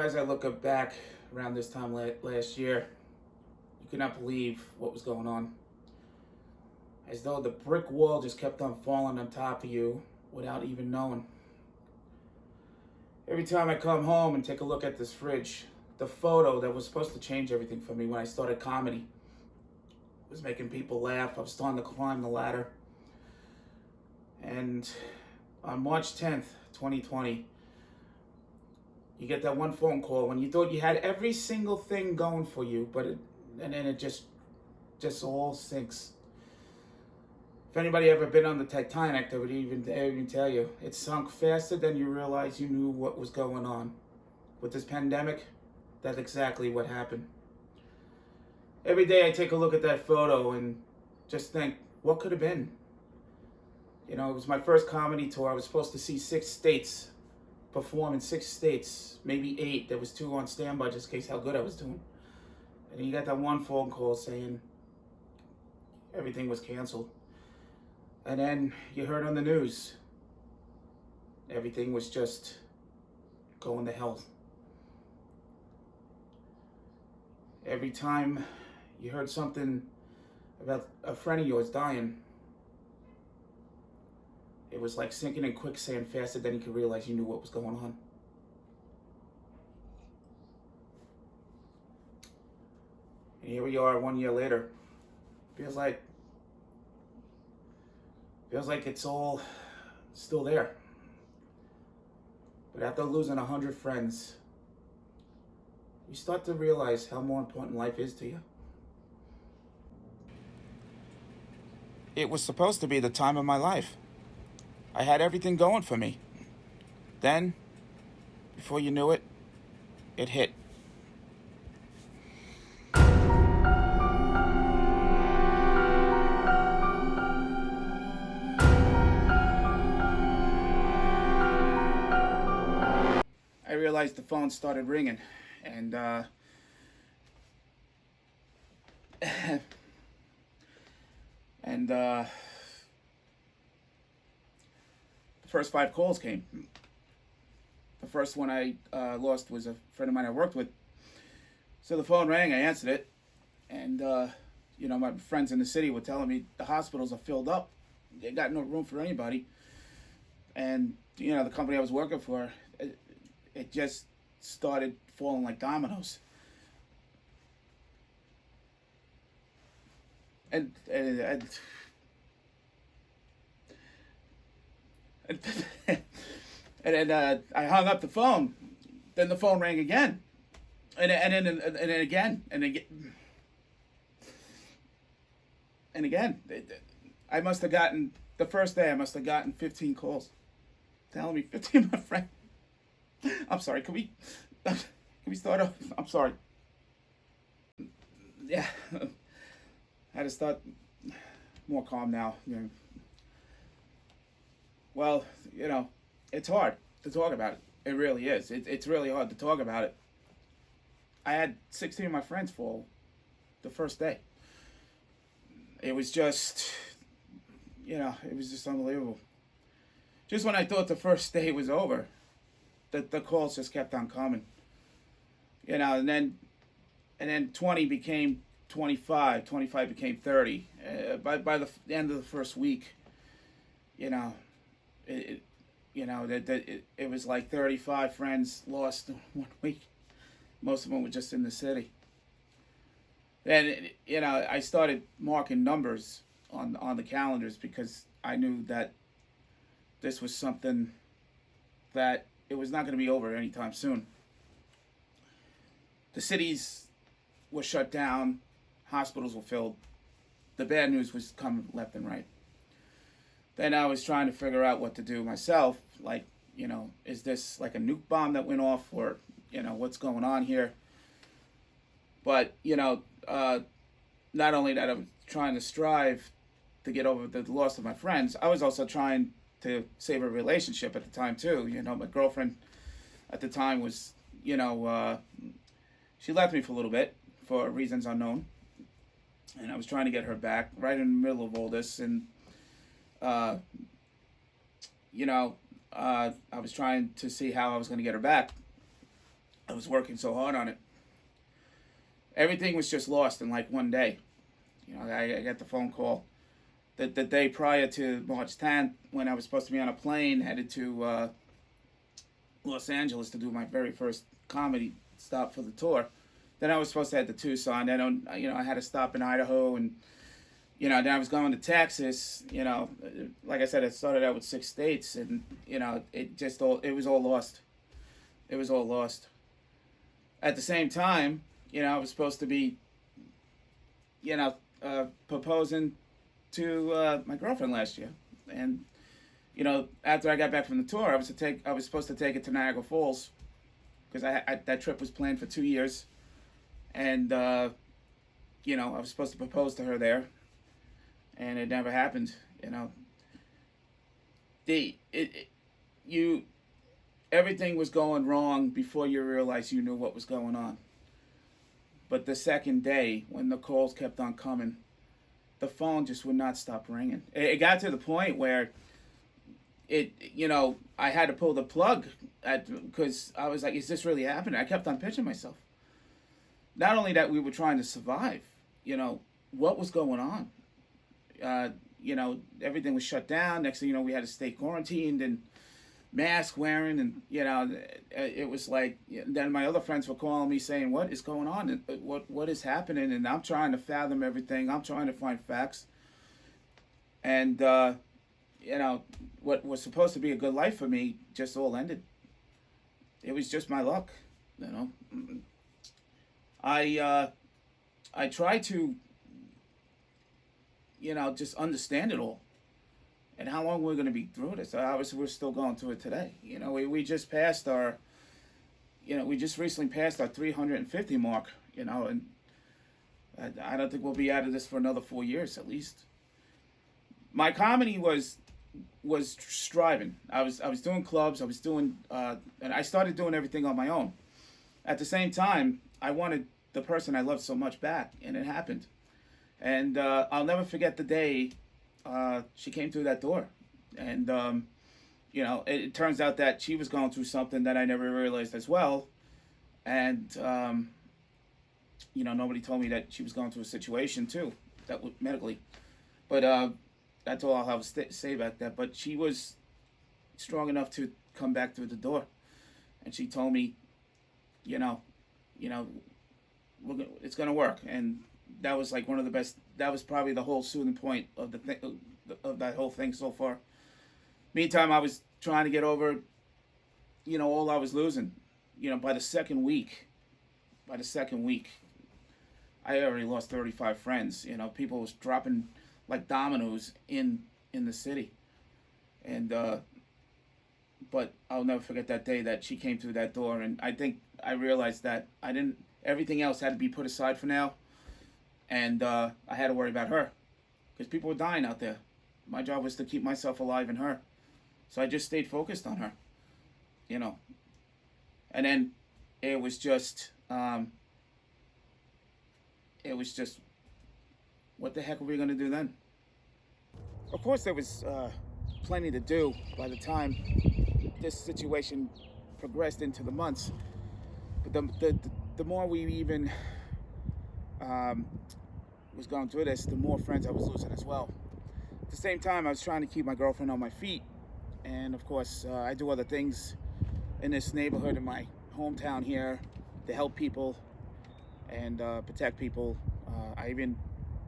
as I look up back around this time last year, you cannot believe what was going on. As though the brick wall just kept on falling on top of you without even knowing. Every time I come home and take a look at this fridge, the photo that was supposed to change everything for me when I started comedy was making people laugh. I was starting to climb the ladder. And on March 10th, 2020, you get that one phone call when you thought you had every single thing going for you, and then it just all sinks. If anybody ever been on the Titanic, they would even tell you it sunk faster than you realized you knew what was going on. With this pandemic, that's exactly what happened. Every day I take a look at that photo and just think, what could have been? You know, it was my first comedy tour. I was supposed to see 6 states, perform in 6 states, maybe 8. There was 2 on standby just in case how good I was doing. And then you got that one phone call saying everything was canceled. And then you heard on the news, everything was just going to hell. Every time you heard something about a friend of yours dying, it was like sinking in quicksand faster than you could realize you knew what was going on. And here we are 1 year later. Feels like it's all still there. But after losing 100 friends, you start to realize how more important life is to you. It was supposed to be the time of my life. I had everything going for me. Then, before you knew it, it hit. I realized the phone started ringing, and the first 5 calls came. The first one I lost was a friend of mine I worked with. So the phone rang, I answered it, and my friends in the city were telling me the hospitals are filled up. They got no room for anybody. And the company I was working for, it just started falling like dominoes. And then I hung up the phone. Then the phone rang again, and then again, and again. I must have gotten the first day. I must have gotten 15 calls telling me 15 of my friends. I'm sorry. Can we start off? I'm sorry. Yeah, I had to start more calm now. Well, it's hard to talk about it. It really is. It's really hard to talk about it. I had 16 of my friends fall the first day. It was just, it was just unbelievable. Just when I thought the first day was over, the calls just kept on coming. And then 20 became 25, 25 became 30. By the end of the first week, it was like 35 friends lost in 1 week. Most of them were just in the city. Then, I started marking numbers on the calendars because I knew that this was something that it was not going to be over anytime soon. The cities were shut down, hospitals were filled. The bad news was coming left and right. Then I was trying to figure out what to do myself. Like, is this like a nuke bomb that went off, or, what's going on here? But, not only that I was trying to strive to get over the loss of my friends, I was also trying to save a relationship at the time too. My girlfriend at the time was, she left me for a little bit for reasons unknown. And I was trying to get her back right in the middle of all this. And, I was trying to see how I was going to get her back. I was working so hard on it. Everything was just lost in like one day. I got the phone call the day prior to March 10th when I was supposed to be on a plane headed to Los Angeles to do my very first comedy stop for the tour. Then I was supposed to head to Tucson. Then I had to stop in Idaho, and then I was going to Texas. Like I said, I started out with 6 states, and it was all lost. It was all lost. At the same time, I was supposed to be, proposing to my girlfriend last year, and after I got back from the tour, I was supposed to take it to Niagara Falls, because that trip was planned for 2 years, and I was supposed to propose to her there, and it never happened. Everything was going wrong before you realized you knew what was going on. But the second day, when the calls kept on coming, the phone just would not stop ringing. It got to the point where I had to pull the plug because I was like, is this really happening? I kept on pinching myself. Not only that we were trying to survive, what was going on? Everything was shut down. Next thing you know, we had to stay quarantined and mask wearing, and it was like, then my other friends were calling me saying, what is going on? What is happening? And I'm trying to fathom everything. I'm trying to find facts. And what was supposed to be a good life for me just all ended. It was just my luck. I try to just understand it all, and how long we're going to be through this. Obviously, we're still going through it today. We just passed our, we just recently passed our 350 mark, and I don't think we'll be out of this for another 4 years at least. My comedy was striving. I was doing clubs. I was doing, and I started doing everything on my own. At the same time, I wanted the person I loved so much back, and it happened. And I'll never forget the day she came through that door. And, it turns out that she was going through something that I never realized as well. And, nobody told me that she was going through a situation too, that medically. But that's all I'll have to say about that. But she was strong enough to come back through the door. And she told me, it's going to work. And that was like one of the best. That was probably the whole soothing point of of that whole thing so far. Meantime, I was trying to get over, all I was losing. By the second week, I already lost 35 friends. People was dropping like dominoes in the city. And but I'll never forget that day that she came through that door, and I think I realized that everything else had to be put aside for now. And I had to worry about her, because people were dying out there. My job was to keep myself alive and her. So I just stayed focused on her, And then it was just, what the heck were we going to do then? Of course, there was plenty to do by the time this situation progressed into the months. But the more we even was going through this, the more friends I was losing as well. At the same time, I was trying to keep my girlfriend on my feet, and of course, I do other things in this neighborhood in my hometown here to help people and protect people. I even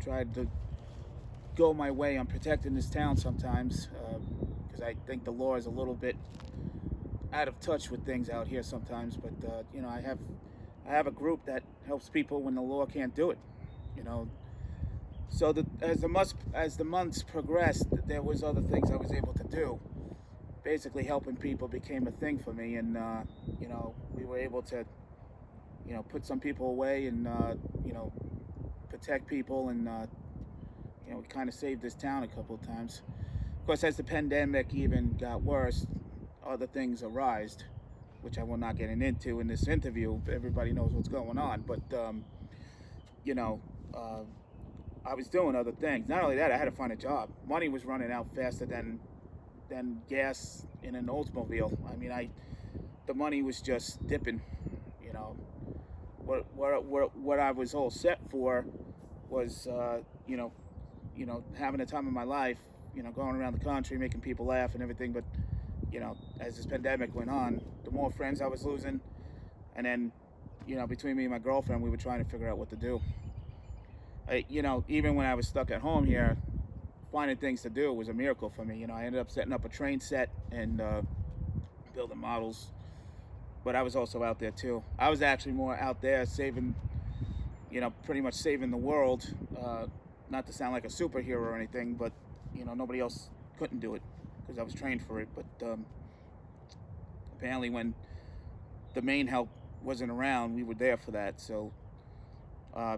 tried to go my way on protecting this town sometimes, because I think the law is a little bit out of touch with things out here sometimes. But I have a group that helps people when the law can't do it. So as the months progressed, there was other things I was able to do. Basically, helping people became a thing for me, and we were able to put some people away, and protect people, and we kind of saved this town a couple of times. Of course, as the pandemic even got worse, other things arose, which I will not get into in this interview. Everybody knows what's going on, but I was doing other things. Not only that, I had to find a job. Money was running out faster than gas in an Oldsmobile. I mean, the money was just dipping. what I was all set for was having the time of my life, going around the country, making people laugh and everything. But as this pandemic went on, the more friends I was losing, and then between me and my girlfriend, we were trying to figure out what to do. Even when I was stuck at home here, finding things to do was a miracle for me. I ended up setting up a train set and building models, but I was also out there too. I was actually more out there saving, pretty much saving the world. Not to sound like a superhero or anything, but nobody else couldn't do it because I was trained for it. But apparently, when the main help wasn't around, we were there for that. So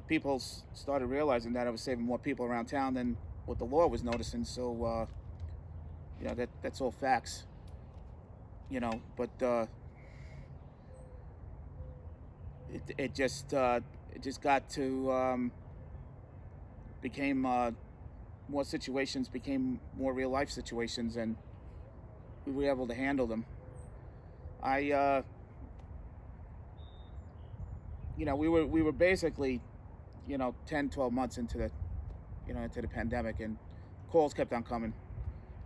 people started realizing that I was saving more people around town than what the law was noticing. So that's all facts. But it just got to became more situations became more real life situations, and we were able to handle them. We were basically 10, 12 months into the pandemic, and calls kept on coming.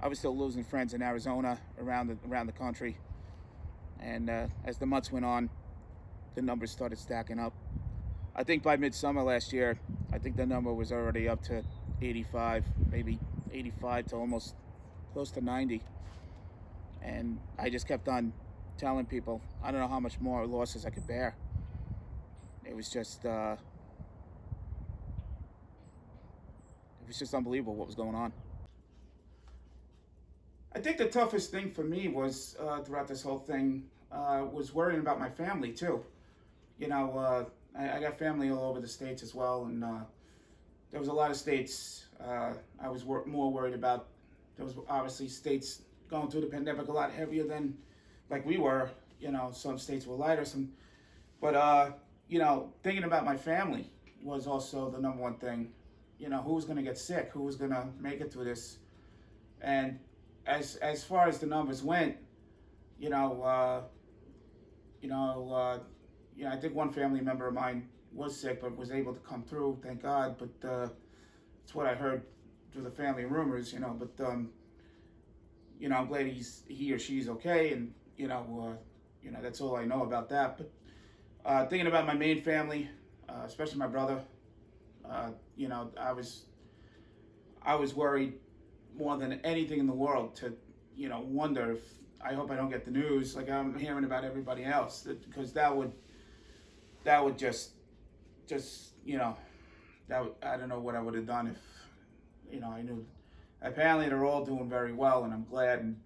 I was still losing friends in Arizona, around the country, and as the months went on, the numbers started stacking up. I think by midsummer last year, I think the number was already up to 85, maybe 85 to almost close to 90. And I just kept on telling people, I don't know how much more losses I could bear. It was just unbelievable what was going on. I think the toughest thing for me was throughout this whole thing was worrying about my family too. I got family all over the states as well, and there was a lot of states I was more worried about. There was obviously states going through the pandemic a lot heavier than like we were. Some states were lighter, but thinking about my family was also the number one thing. Who was going to get sick? Who was going to make it through this? And as far as the numbers went, I think one family member of mine was sick, but was able to come through, thank God. But it's what I heard through the family rumors, But I'm glad he or she's okay, and that's all I know about that. But thinking about my main family, especially my brother, I was worried more than anything in the world to wonder if I hope I don't get the news like I'm hearing about everybody else, because that would just I don't know what I would have done if I knew. Apparently they're all doing very well, and I'm glad. And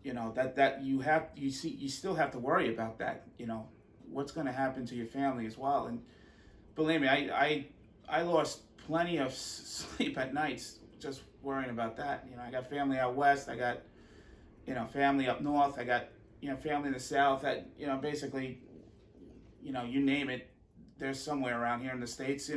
that you still have to worry about that. What's going to happen to your family as well. And believe me, I lost plenty of sleep at nights just worrying about that. I got family out west. I got family up north. I got family in the south. That basically you name it, there's somewhere around here in the States,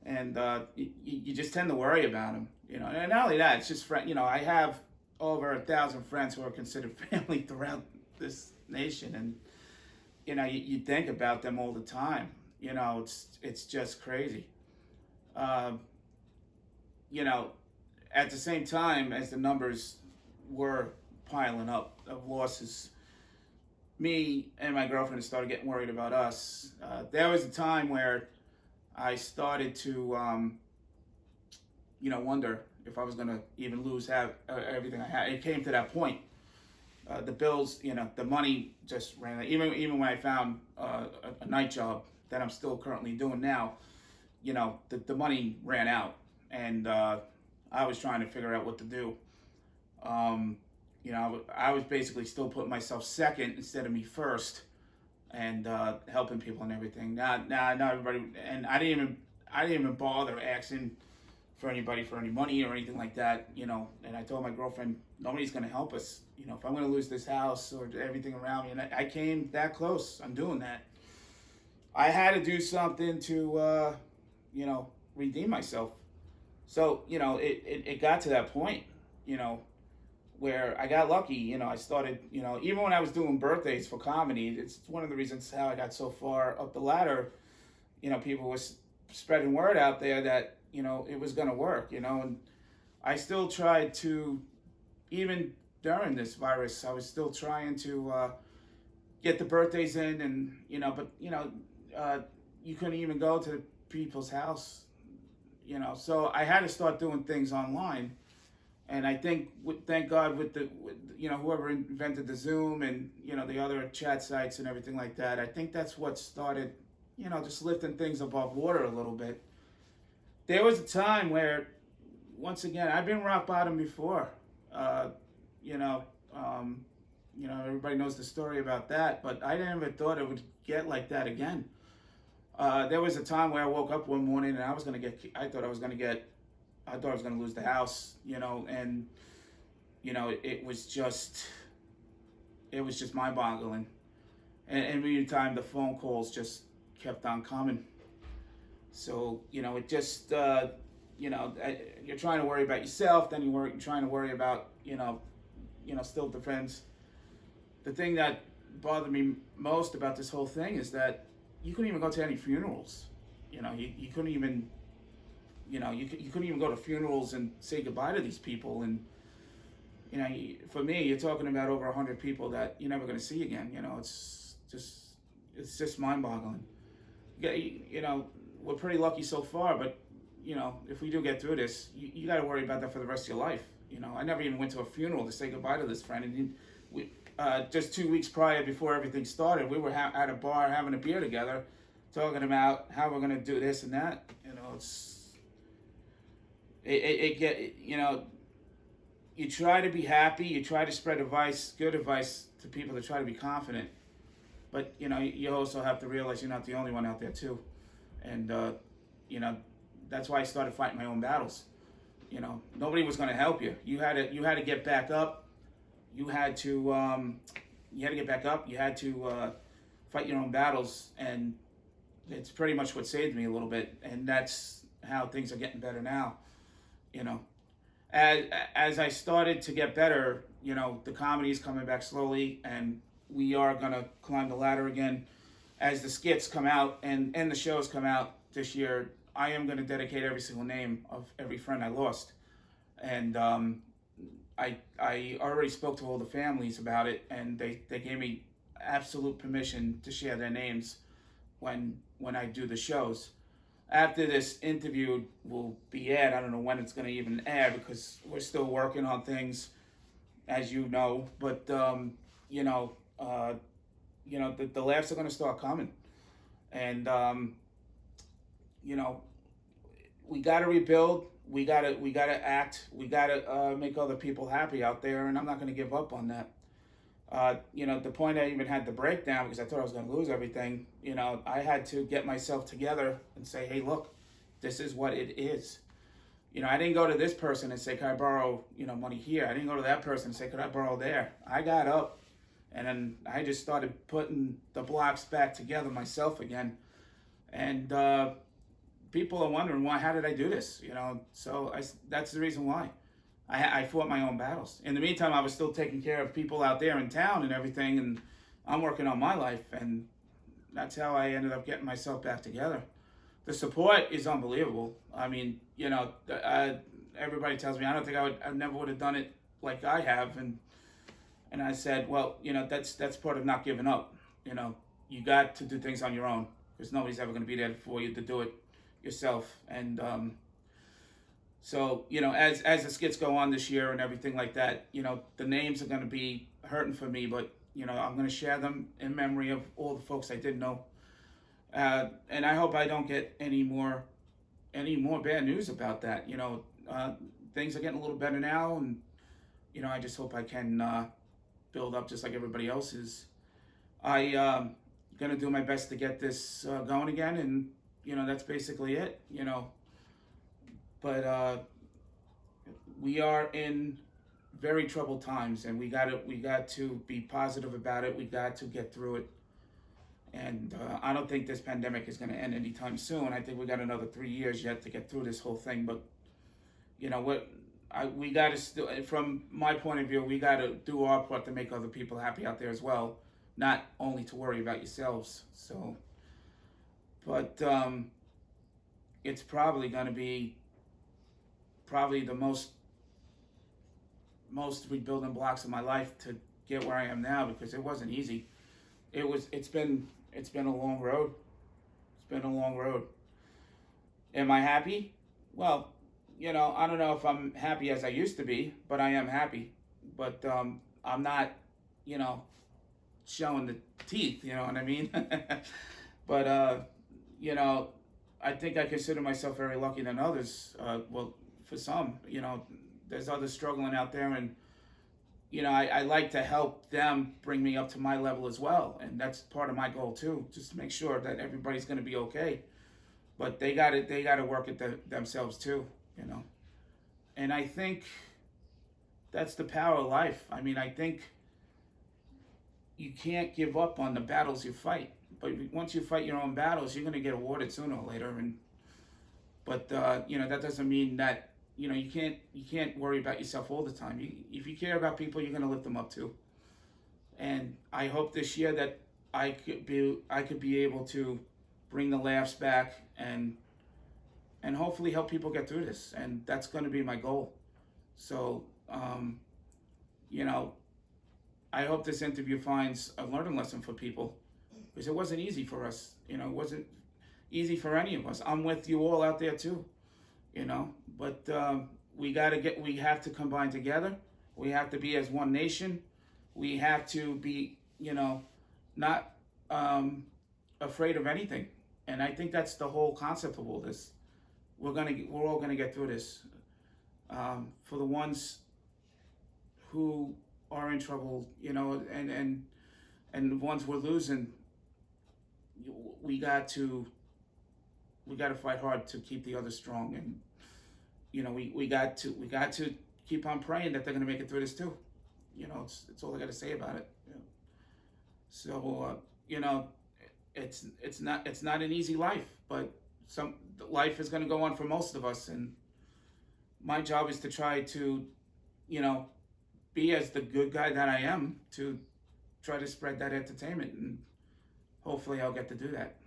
and you just tend to worry about them, and not only that, it's just I have over 1,000 friends who are considered family throughout this nation, and you think about them all the time. It's just crazy. At the same time as the numbers were piling up of losses, me and my girlfriend started getting worried about us. There was a time where I started to, wonder if I was going to even lose everything I had. It came to that point. The bills, the money just ran out. Even when I found a night job that I'm still currently doing now, the money ran out, and I was trying to figure out what to do. I was basically still putting myself second instead of me first, and helping people and everything. Not everybody, and I didn't even bother asking for anybody for any money or anything like that. And I told my girlfriend, nobody's gonna help us. If I'm gonna lose this house or everything around me, and I came that close. I'm doing that. I had to do something to, redeem myself. So, it got to that point, where I got lucky. I started, even when I was doing birthdays for comedy, it's one of the reasons how I got so far up the ladder. People were spreading word out there that, it was going to work, and I still tried to, even during this virus, I was still trying to get the birthdays in, and, but, you couldn't even go to people's house, so I had to start doing things online. And I think, thank God, with whoever invented the Zoom and the other chat sites and everything like that, I think that's what started, just lifting things above water a little bit. There was a time where, once again, I've been rock bottom before. You know, everybody knows the story about that, but I never thought it would get like that again. There was a time where I woke up one morning and I thought I was gonna lose the house, and it was just mind-boggling. And meantime, the phone calls just kept on coming. So it just you're trying to worry about yourself, then you're trying to worry about still the friends. The thing that bothered me most about this whole thing is that you couldn't even go to any funerals. You couldn't even. You couldn't even go to funerals and say goodbye to these people. And, for me, you're talking about over 100 people that you're never going to see again. It's just mind-boggling. We're pretty lucky so far, but, if we do get through this, you got to worry about that for the rest of your life. I never even went to a funeral to say goodbye to this friend. And we, just 2 weeks prior, before everything started, we were at a bar having a beer together, talking about how we're going to do this and that. You try to be happy, you try to spread good advice to people to try to be confident, but you also have to realize you're not the only one out there too, and that's why I started fighting my own battles. Nobody was going to help you. You had to get back up. You had to get back up. You had to fight your own battles, and it's pretty much what saved me a little bit, and that's how things are getting better now. As I started to get better, the comedy is coming back slowly, and we are gonna climb the ladder again. As the skits come out and the shows come out this year, I am gonna dedicate every single name of every friend I lost, and I already spoke to all the families about it, and they gave me absolute permission to share their names when I do the shows. After this interview will be aired, I don't know when it's going to even air because we're still working on things, as you know. But the laughs are going to start coming, and we got to rebuild. We got to act. We got to make other people happy out there, and I'm not going to give up on that. The point I even had the breakdown because I thought I was going to lose everything. I had to get myself together and say, hey, look, this is what it is. I didn't go to this person and say, can I borrow, money here? I didn't go to that person and say, could I borrow there? I got up and then I just started putting the blocks back together myself again. And people are wondering how did I do this? So that's the reason why. I fought my own battles. In the meantime, I was still taking care of people out there in town and everything, and I'm working on my life, and that's how I ended up getting myself back together. The support is unbelievable. I mean, everybody tells me I don't think I never would have done it like I have, and I said, well, that's part of not giving up. You got to do things on your own because nobody's ever going to be there for you to do it yourself, and so, as the skits go on this year and everything like that, the names are going to be hurting for me, but, I'm going to share them in memory of all the folks I did know. And I hope I don't get any more bad news about that. Things are getting a little better now, and, I just hope I can build up just like everybody else is. I'm going to do my best to get this going again, and, that's basically it, But we are in very troubled times, and we got to be positive about it. We got to get through it, and I don't think this pandemic is going to end anytime soon. I think we got another 3 years yet to get through this whole thing. But we got to still, from my point of view, we got to do our part to make other people happy out there as well, not only to worry about yourselves. So, but it's probably going to be probably the most rebuilding blocks of my life to get where I am now, because it wasn't easy. It's been a long road. It's been a long road. Am I happy? Well, I don't know if I'm happy as I used to be, but I am happy. But I'm not, you know, showing the teeth. You know what I mean? But you know, I think I consider myself very lucky than others. Well, for some, there's others struggling out there, and I like to help them bring me up to my level as well, and that's part of my goal too, just to make sure that everybody's going to be okay. But they got to work at themselves too, you know. And I think that's the power of life. I mean, I think you can't give up on the battles you fight. But once you fight your own battles, you're going to get awarded sooner or later. But that doesn't mean that you can't worry about yourself all the time. If you care about people, you're going to lift them up too. And I hope this year that I could be able to bring the laughs back and hopefully help people get through this. And that's going to be my goal. So I hope this interview finds a learning lesson for people, because it wasn't easy for us. It wasn't easy for any of us. I'm with you all out there too. But we have to combine together. We have to be as one nation. We have to be, not afraid of anything. And I think that's the whole concept of all this. We're all gonna get through this. For the ones who are in trouble, and the ones we're losing, we got to fight hard to keep the others strong. And we got to keep on praying that they're going to make it through this too. It's all I got to say about it. So it's not an easy life, but life is going to go on for most of us, and my job is to try to be as the good guy that I am, to try to spread that entertainment, and hopefully I'll get to do that.